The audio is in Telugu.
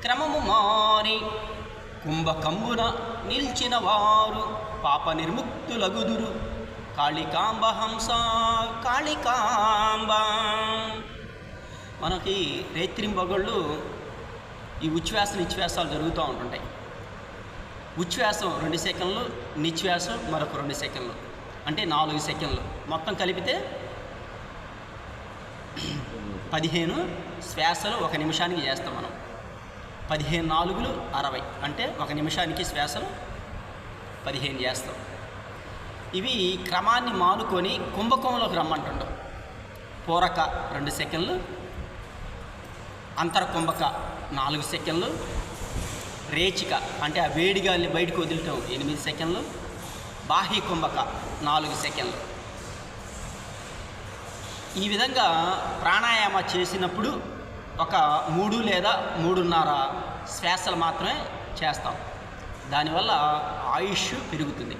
క్రమము మారి కుంభకంబున నిల్చిన వారు పాప నిర్ముక్తులగుదురు. కాళికాంబ హంస కాళికాంబ. మనకి రేత్రింబగళ్ళు ఈ ఉచ్ఛ్వాస నిశ్వాసాలు జరుగుతూ ఉంటుంటాయి. ఉచ్ఛ్వాసం 2 సెకండ్లు, నిశ్వాసం మరొక 2 సెకండ్లు, అంటే 4 సెకండ్లు. మొత్తం కలిపితే 15 శ్వాసలు 1 నిమిషానికి చేస్తాం మనం. 15 4 60, అంటే 1 నిమిషానికి శ్వాసలు 15 చేస్తాం. ఇవి క్రమాన్ని మానుకొని కుంభకంలోకి రమ్మంటుండవు. పూరక 2 సెకండ్లు, అంతరకుంభక 4 సెకండ్లు, రేచిక అంటే ఆ వేడిగాల్ని బయటకు వదిలటం 8 సెకండ్లు, బాహ్య కుంభక 4 సెకండ్లు. ఈ విధంగా ప్రాణాయామ చేసినప్పుడు ఒక 3 లేదా 3.5 శ్వాసలు మాత్రమే చేస్తాం. దానివల్ల ఆయుష్ పెరుగుతుంది.